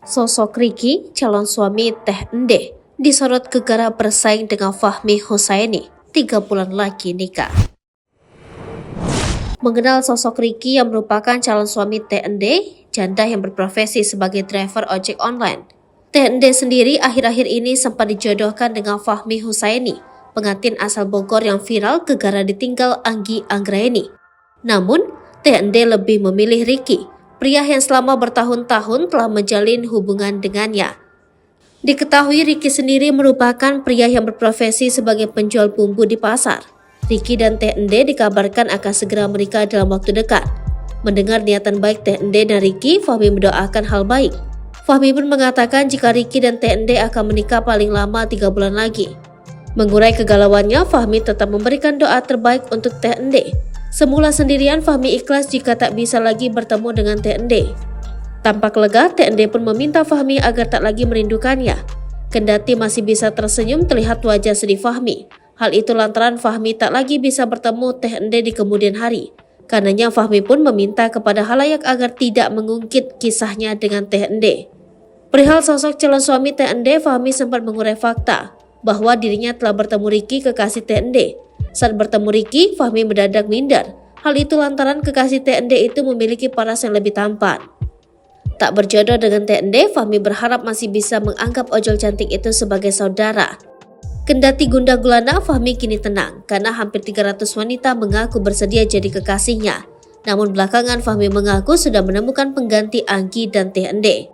Sosok Ricky, calon suami Teh Ende, disorot gegara bersaing dengan Fahmi Husaini, 3 bulan lagi nikah. Mengenal sosok Ricky yang merupakan calon suami Teh Ende, janda yang berprofesi sebagai driver ojek online. Teh Ende sendiri akhir-akhir ini sempat dijodohkan dengan Fahmi Husaini, pengantin asal Bogor yang viral gegara ditinggal Anggi Anggraeni. Namun, Teh Ende lebih memilih Ricky, pria yang selama bertahun-tahun telah menjalin hubungan dengannya. Diketahui Ricky sendiri merupakan pria yang berprofesi sebagai penjual bumbu di pasar. Ricky dan Teh Ende dikabarkan akan segera menikah dalam waktu dekat. Mendengar niatan baik Teh Ende dan Ricky, Fahmi mendoakan hal baik. Fahmi pun mengatakan jika Ricky dan Teh Ende akan menikah paling lama 3 bulan lagi. Mengurai kegalauannya, Fahmi tetap memberikan doa terbaik untuk Teh Ende. Semula sendirian, Fahmi ikhlas jika tak bisa lagi bertemu dengan Teh Ende. Tampak lega, Teh Ende pun meminta Fahmi agar tak lagi merindukannya. Kendati masih bisa tersenyum, terlihat wajah sedih Fahmi. Hal itu lantaran Fahmi tak lagi bisa bertemu Teh Ende di kemudian hari. Karenanya Fahmi pun meminta kepada halayak agar tidak mengungkit kisahnya dengan Teh Ende. Perihal sosok calon suami Teh Ende, Fahmi sempat mengurai fakta bahwa dirinya telah bertemu Ricky, kekasih Teh Ende. Saat bertemu Ricky, Fahmi mendadak minder. Hal itu lantaran kekasih Teh Ende itu memiliki paras yang lebih tampan. Tak berjodoh dengan Teh Ende, Fahmi berharap masih bisa menganggap ojol cantik itu sebagai saudara. Kendati gundah gulana, Fahmi kini tenang karena hampir 300 wanita mengaku bersedia jadi kekasihnya. Namun belakangan Fahmi mengaku sudah menemukan pengganti Anggi dan Teh Ende.